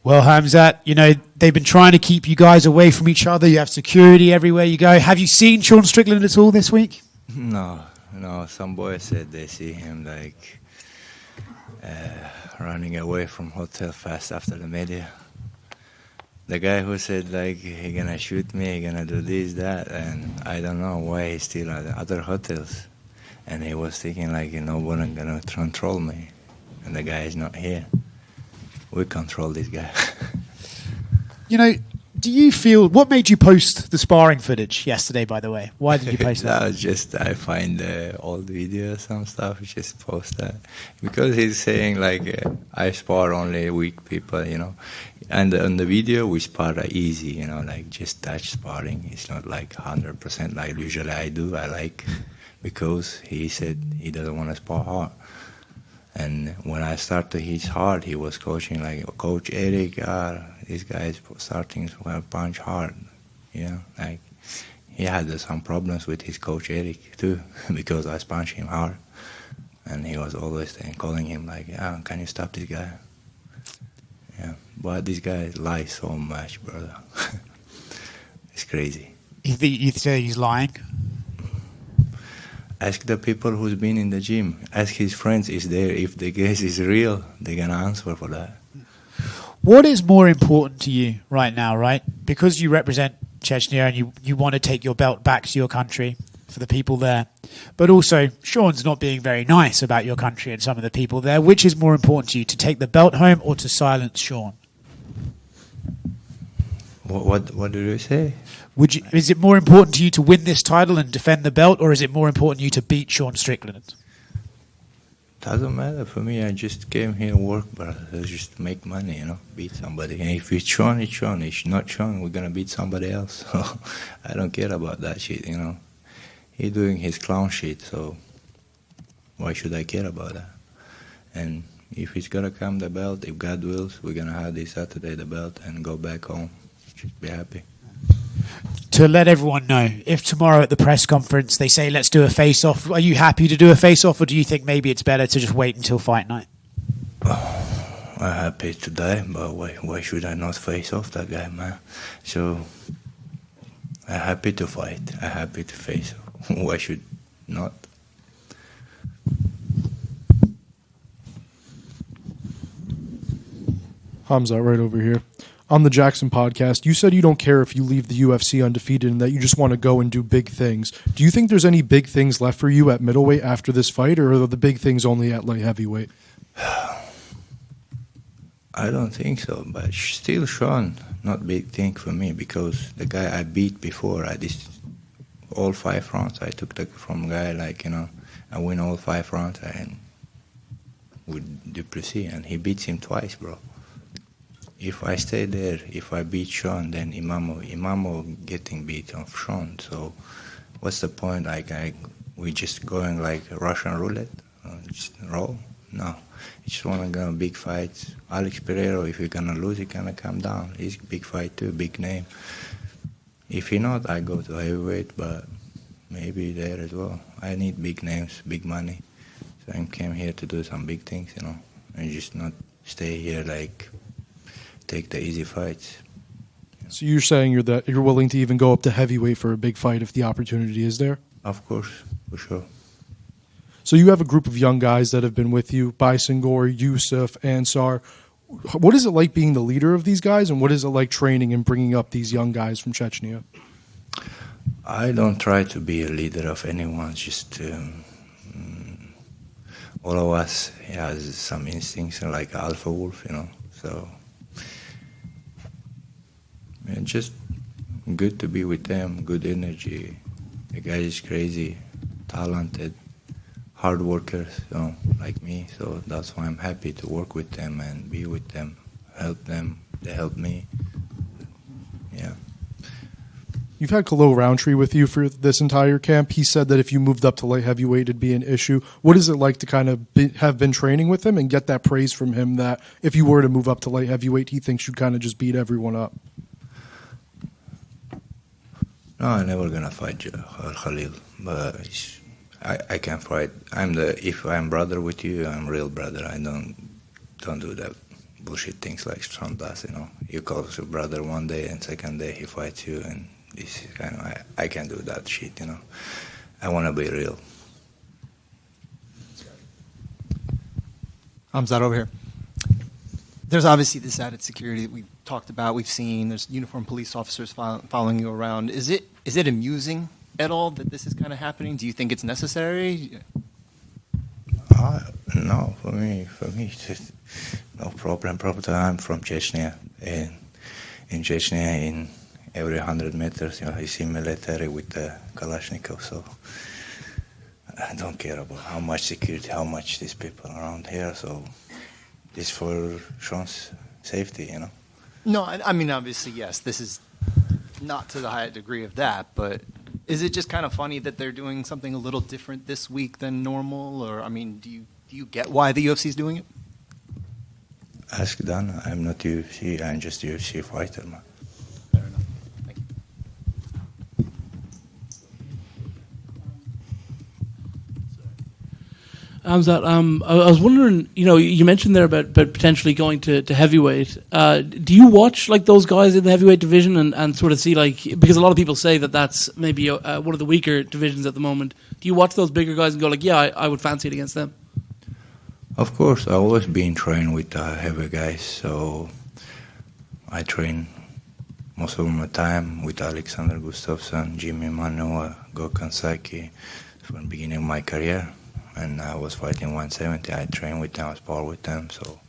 Well, Khamzat, you know, they've been trying to keep you guys away from each other. You have security everywhere you go. Have you seen Sean Strickland at all this week? No. Some boys said they see him like running away from hotel fast after the media. The guy who said like he gonna shoot me, he gonna do this, that, and I don't know why he's still at other hotels. And he was thinking like, no one gonna control me, and the guy is not here. We control this guy. You know, do you feel, what made you post the sparring footage yesterday, by the way? Why did you post that? That was just, I find old videos, some stuff, just post that. Because he's saying like, I spar only weak people, you know. And on the video, we spar easy, you know, like just touch sparring. It's not like 100% like usually I do. I like, because he said he doesn't want to spar hard. And when I started his hard, he was coaching like, Coach Eric, this guy is starting to punch hard. You know, like he had some problems with his coach Eric too, because I punched him hard. And he was always calling him like, yeah, can you stop this guy? Yeah, but this guy lies so much, brother. It's crazy. You say he's lying? Ask the people who's been in the gym. Ask his friends, is there, if the case is real, they're going to answer for that. What is more important to you right now, right? Because you represent Chechnya and you want to take your belt back to your country for the people there. But also, Sean's not being very nice about your country and some of the people there. Which is more important to you, to take the belt home or to silence Sean? What did you say? Is it more important to you to win this title and defend the belt, or is it more important to you to beat Sean Strickland? Doesn't matter for me. I just came here to work, but just make money, you know, beat somebody. And if it's Sean, it's Sean. If it's not Sean, we're gonna beat somebody else. So I don't care about that shit, you know. He's doing his clown shit, so why should I care about that? And if it's gonna come the belt, if God wills, we're gonna have this Saturday the belt and go back home. Just be happy. To let everyone know, if tomorrow at the press conference they say, let's do a face-off, are you happy to do a face-off, or do you think maybe it's better to just wait until fight night? Oh, I'm happy to die, but why should I not face off that guy, man? So, I'm happy to fight. I'm happy to face off. Why should not? Khamzat, right over here. On the Jackson podcast, you said you don't care if you leave the UFC undefeated and that you just want to go and do big things. Do you think there's any big things left for you at middleweight after this fight, or are the big things only at light heavyweight? I don't think so, but still Sean, not big thing for me, because the guy I beat before, all 5 rounds, I took from guy like, you know, I win all 5 rounds and with Duplessis, and he beats him twice, bro. If I stay there, if I beat Sean, then Imamo getting beat on Sean. So what's the point? Like we just going like Russian roulette, just roll? No, you just want to go big fights. Alex Pereira, if you're gonna lose, he's gonna come down. He's big fight too, big name. If he not, I go to heavyweight, but maybe there as well. I need big names, big money. So I came here to do some big things, you know, and just not stay here like take the easy fights. So you're saying you're willing to even go up to heavyweight for a big fight if the opportunity is there? Of course, for sure. So you have a group of young guys that have been with you, Bysingor, Yusuf, Ansar. What is it like being the leader of these guys, and what is it like training and bringing up these young guys from Chechnya? I don't try to be a leader of anyone, just all of us has some instincts like alpha wolf, you know, so it's just good to be with them, good energy. The guy is crazy, talented, hard workers, so, like me. So that's why I'm happy to work with them and be with them, help them. They help me. Yeah. You've had Khalil Roundtree with you for this entire camp. He said that if you moved up to light heavyweight, it'd be an issue. What is it like to kind of have been training with him and get that praise from him that if you were to move up to light heavyweight, he thinks you'd kind of just beat everyone up? No, I'm never gonna fight Khalil, but I can fight. If I'm brother with you, I'm real brother. I don't do that bullshit things like Sean does, you know. You call your brother one day and second day he fights you, and this is kind of, I can't do that shit, you know. I want to be real. Khamzat over here. There's obviously this added security that we talked about, we've seen. There's uniformed police officers following you around. Is it amusing at all that this is kind of happening? Do you think it's necessary? No, for me, it's just no problem. Probably I'm from Chechnya, and in Chechnya, in every 100 meters, you know, I see military with the Kalashnikov. So I don't care about how much security, how much these people around here. So it's for Sean's safety, you know. No, I mean, obviously, yes, this is not to the high degree of that, but is it just kind of funny that they're doing something a little different this week than normal? Or, I mean, do you get why the UFC is doing it? Ask Dan. I'm not UFC. I'm just UFC fighter, man. Fair enough. Thank you. Khamzat, I was wondering, you know, you mentioned there about potentially going to heavyweight. Do you watch like those guys in the heavyweight division and sort of see like, because a lot of people say that that's maybe one of the weaker divisions at the moment. Do you watch those bigger guys and go like, yeah, I would fancy it against them? Of course, I've always been trained with heavy guys, so I train most of my time with Alexander Gustafsson, Jimmy Manuwa, Gokhan Saki from the beginning of my career. And I was fighting 170. I trained with them, I spar with them, so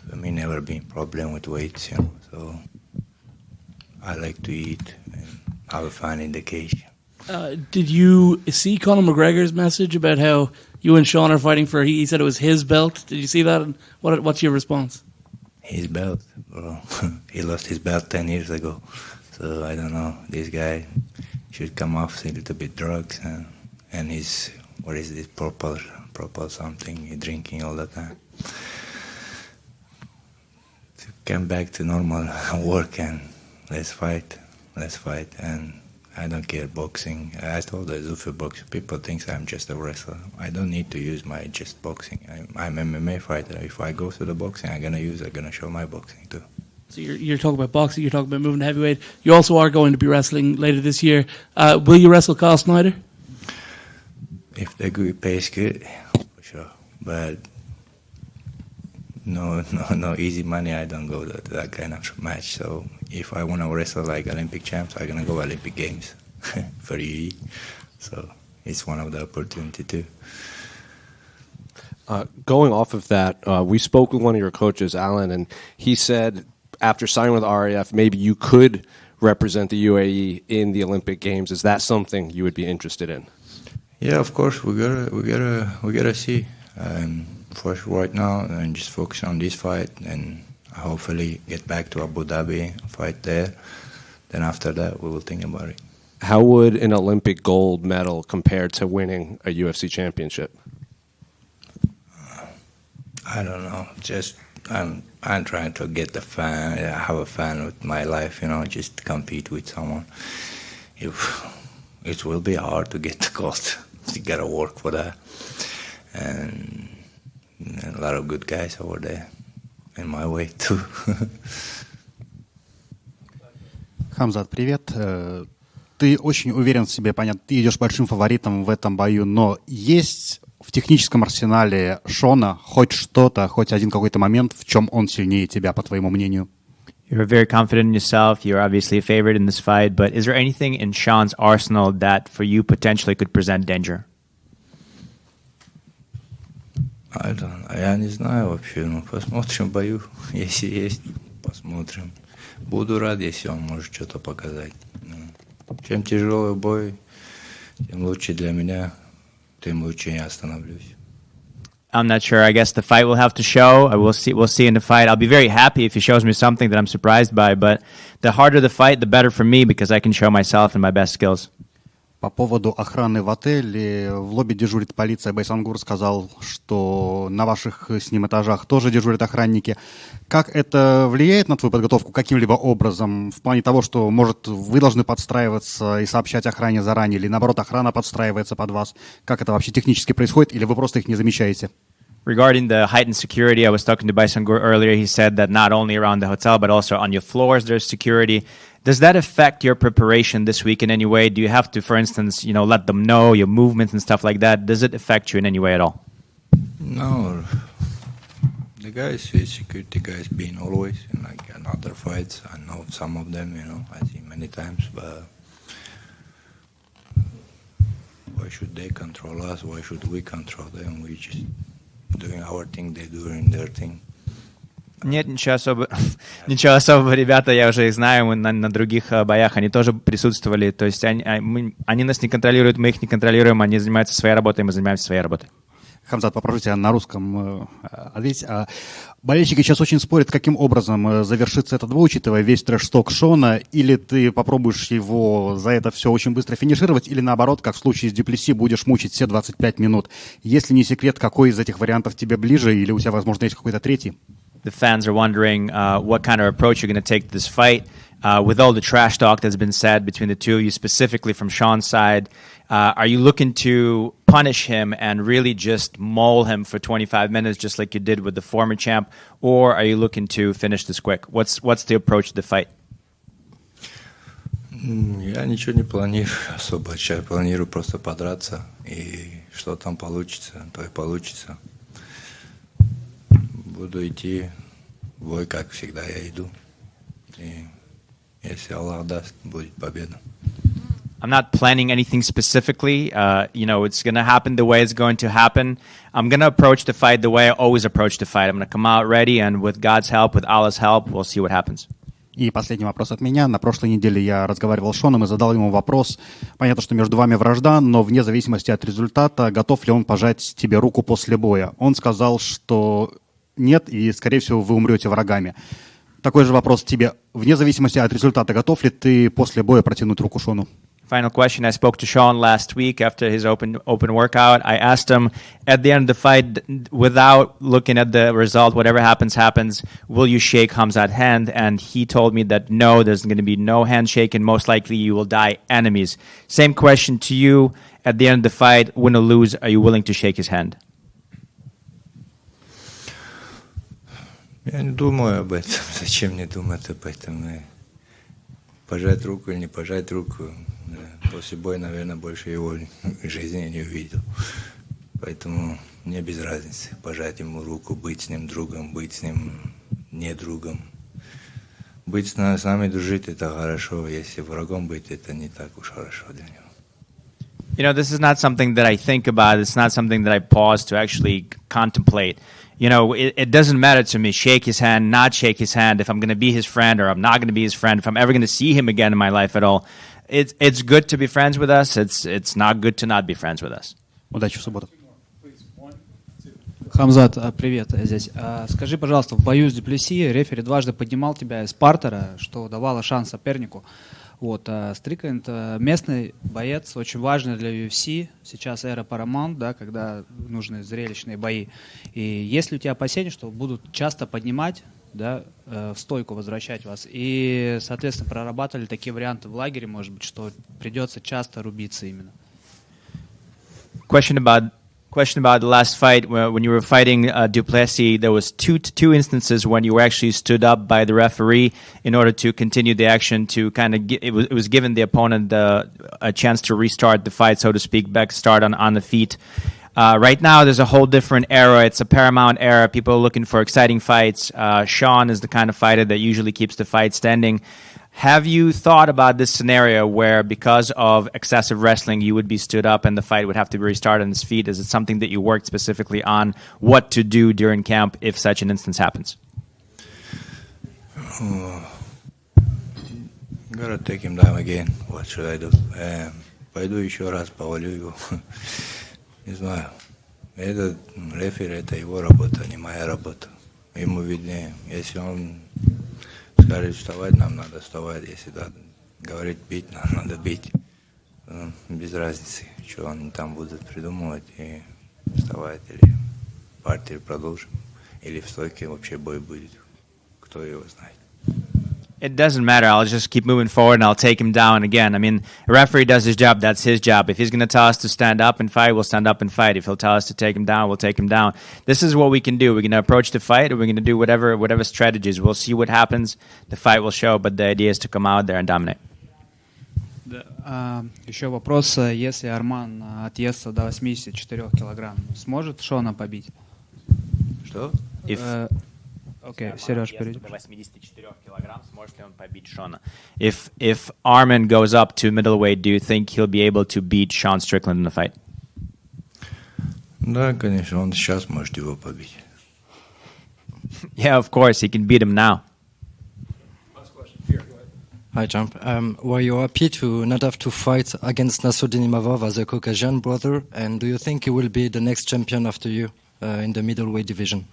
for me never been problem with weights, you know. So I like to eat and have fun in the cage. Did you see Conor McGregor's message about how you and Sean are fighting for? He said it was his belt. Did you see that? And what's your response? His belt, bro. He lost his belt 10 years ago. So I don't know. This guy should come off a little bit drugs and he's, what is this, purple something, he's drinking all the time. To come back to normal work and let's fight. And I don't care boxing. I told the Zufi boxing, people think I'm just a wrestler. I don't need to use my just boxing. I'm MMA fighter. If I go to the boxing, I'm gonna show my boxing too. So you're talking about boxing, you're talking about moving to heavyweight. You also are going to be wrestling later this year. Will you wrestle Carl Snyder? If the good pays good, for sure. But no easy money. I don't go to that kind of match. So if I want to wrestle like Olympic champs, I'm gonna go Olympic Games for UE. So it's one of the opportunity too. Going off of that, we spoke with one of your coaches, Alan, and he said after signing with RAF, maybe you could represent the UAE in the Olympic Games. Is that something you would be interested in? Yeah, of course. We gotta see. For right now, and just focus on this fight, and hopefully get back to Abu Dhabi, fight there. Then after that, we will think about it. How would an Olympic gold medal compare to winning a UFC championship? I don't know. Just I'm trying to get the fun, have a fun with my life. You know, just compete with someone. It will be hard to get the gold. You gotta work for that, and a lot of good guys over there in my way too. Khamzat, привет. Ты очень уверен в себе, понятно, ты идешь большим фаворитом в этом бою, но есть в техническом арсенале Шона хоть что-то, хоть один какой-то момент, в чем он сильнее тебя, по твоему мнению? You're very confident in yourself. You're obviously a favorite in this fight, but is there anything in Sean's arsenal that for you potentially could present danger? Я не знаю вообще, ну посмотрим в бою, если есть, посмотрим. Буду рад, если он может что-то показать. Чем тяжелый бой, тем лучше для меня, тем лучше я остановлюсь. I'm not sure. I guess the fight will have to show. We'll see in the fight. I'll be very happy if he shows me something that I'm surprised by, but the harder the fight, the better for me because I can show myself and my best skills. По поводу охраны в отеле, в лобби дежурит полиция. Байсангур сказал, что на ваших с ним этажах тоже дежурят охранники. Как это влияет на твою подготовку каким-либо образом? В плане того, что, может, вы должны подстраиваться и сообщать охране заранее, или наоборот, охрана подстраивается под вас? Как это вообще технически происходит, или вы просто их не замечаете? regarding the heightened security, I was talking to Baisangur earlier. He said that not only around the hotel, but also on your floors, there's security. Does that affect your preparation this week in any way? Do you have to, for instance, let them know your movements and stuff like that? Does it affect you in any way at all? No. The guys, security guys, been always in other fights. I know some of them, I see many times, but why should they control us? Why should we control them? We just doing our thing, they doing their thing. Нет, ничего особого, ребята, я уже их знаю, мы на других боях, они тоже присутствовали, то есть они нас не контролируют, мы их не контролируем, они занимаются своей работой, мы занимаемся своей работой. Хамзат, попрошу тебя на русском ответить. Болельщики сейчас очень спорят, каким образом завершится этот бой, учитывая весь трэш-ток Шона, или ты попробуешь его за это все очень быстро финишировать, или наоборот, как в случае с Дюплесси, будешь мучить все 25 минут. Если не секрет, какой из этих вариантов тебе ближе, или у тебя, возможно, есть какой-то третий? The fans are wondering what kind of approach you're going to take to this fight. With all the trash talk that's been said between the two of you, specifically from Sean's side, are you looking to punish him and really just maul him for 25 minutes, just like you did with the former champ, or are you looking to finish this quick? What's the approach to the fight? Я ничего не планирую особо. Я планирую просто подраться, и что там получится, то и получится. Буду идти в бой, как всегда я иду. И если Аллах даст, будет победа. I'm not planning anything specifically. It's going to happen the way it's going to happen. I'm going to approach the fight the way I always approach the fight. I'm going to come out ready, and with God's help, with Allah's help, we'll see what happens. И последний вопрос от меня. На прошлой неделе я разговаривал с Шоном и задал ему вопрос. Понятно, что между вами вражда, но вне зависимости от результата, готов ли он пожать тебе руку после боя? Он сказал, что нет, и, скорее всего, вы умрете врагами. Такой же вопрос тебе. Вне зависимости от результата, готов ли ты после боя протянуть руку Шону? Final question. I spoke to Sean last week after his open workout. I asked him at the end of the fight, without looking at the result, whatever happens, will you shake Khamzat's hand? And he told me that no, there's going to be no handshake, and most likely you will die enemies. Same question to you. At the end of the fight, win or lose, are you willing to shake his hand? Я не думаю об этом. Зачем мне думать об этом? Пожать руку или не пожать руку. После боя, наверное, больше его жизни я не увидел. Поэтому мне без разницы. Пожать ему руку, быть с ним другом, быть с ним не другом. Быть с нами дружить — это хорошо. Если врагом быть, это не так уж хорошо для него. This is not something that I think about. It's not something that I pause to actually contemplate. It doesn't matter to me, shake his hand, not shake his hand, if I'm going to be his friend or I'm not going to be his friend, if I'm ever going to see him again in my life at all. It's good to be friends with us. It's not good to not be friends with us. Удачи в субботу. Хамзат, привет здесь. Скажи, пожалуйста, в бою с Дюплесси рефери дважды поднимал тебя из партера, что давало шанс сопернику. Стрикленд местный боец, очень важный для UFC. Сейчас эра Paramount, да, когда нужны зрелищные бои. И есть ли у тебя опасения, что будут часто поднимать, да, в стойку возвращать вас? И, соответственно, прорабатывали такие варианты в лагере, может быть, что придется часто рубиться именно? Question about the last fight when you were fighting Duplessis. There was two instances when you were actually stood up by the referee in order to continue the action, to kind of it was given the opponent a chance to restart the fight, so to speak, back start on the feet. Right now, there's a whole different era. It's a Paramount era. People are looking for exciting fights. Sean is the kind of fighter that usually keeps the fight standing. Have you thought about this scenario where, because of excessive wrestling, you would be stood up and the fight would have to be restarted on his feet? Is it something that you worked specifically on what to do during camp if such an instance happens? Gotta take him down again. What should I do? Пойду еще раз, повалю его. Не знаю. Это рефери, это его работа, не моя работа. Ему виднее. Если он скажет вставать, нам надо вставать. Если говорит бить, нам надо бить. Без разницы, что они там будут придумывать и вставать, или партию продолжим, или в стойке вообще бой будет. Кто его знает. It doesn't matter. I'll just keep moving forward and I'll take him down again. I mean, a referee does his job. That's his job. If he's going to tell us to stand up and fight, we'll stand up and fight. If he'll tell us to take him down, we'll take him down. This is what we can do. We're going to approach the fight, and we're going to do whatever strategies. We'll see what happens. The fight will show, but the idea is to come out there and dominate. Еще вопрос. Если Арман отъестся до 84 килограмм, сможет Шона побить? Что? Окей, Сереж, перейдем. If Arman goes up to middleweight, do you think he'll be able to beat Sean Strickland in the fight? Да, конечно, он сейчас может его побить. Yeah, of course, he can beat him now. Hi, Champ. Were you happy to not have to fight against Nassourdine Imavov as a Caucasian brother? And do you think he will be the next champion after you in the middleweight division?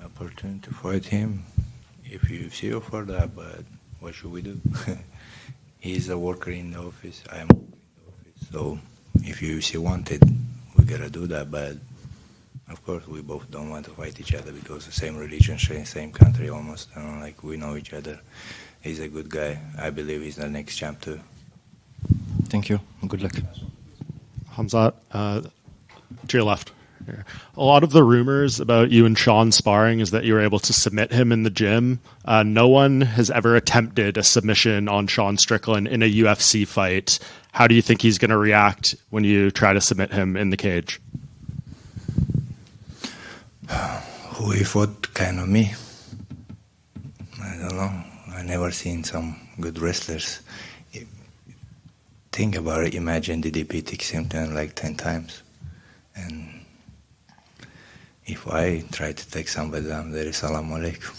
Opportunity to fight him if UFC offer that, but what should we do? He's a worker in the office. I am a worker in the office. So if UFC wanted, we gotta do that. But of course, we both don't want to fight each other because the same religion, same country almost. You know, like we know each other. He's a good guy. I believe he's the next champ too. Thank you. Good luck. Khamzat, to your left. Here. A lot of the rumors about you and Sean sparring is that you were able to submit him in the gym. No one has ever attempted a submission on Sean Strickland in a UFC fight. How do you think he's going to react when you try to submit him in the cage? Who he fought kind of me? I don't know. I never seen some good wrestlers. Think about it. Imagine DDP takes him like 10 times. And if I try to take somebody down, there is salam alaikum.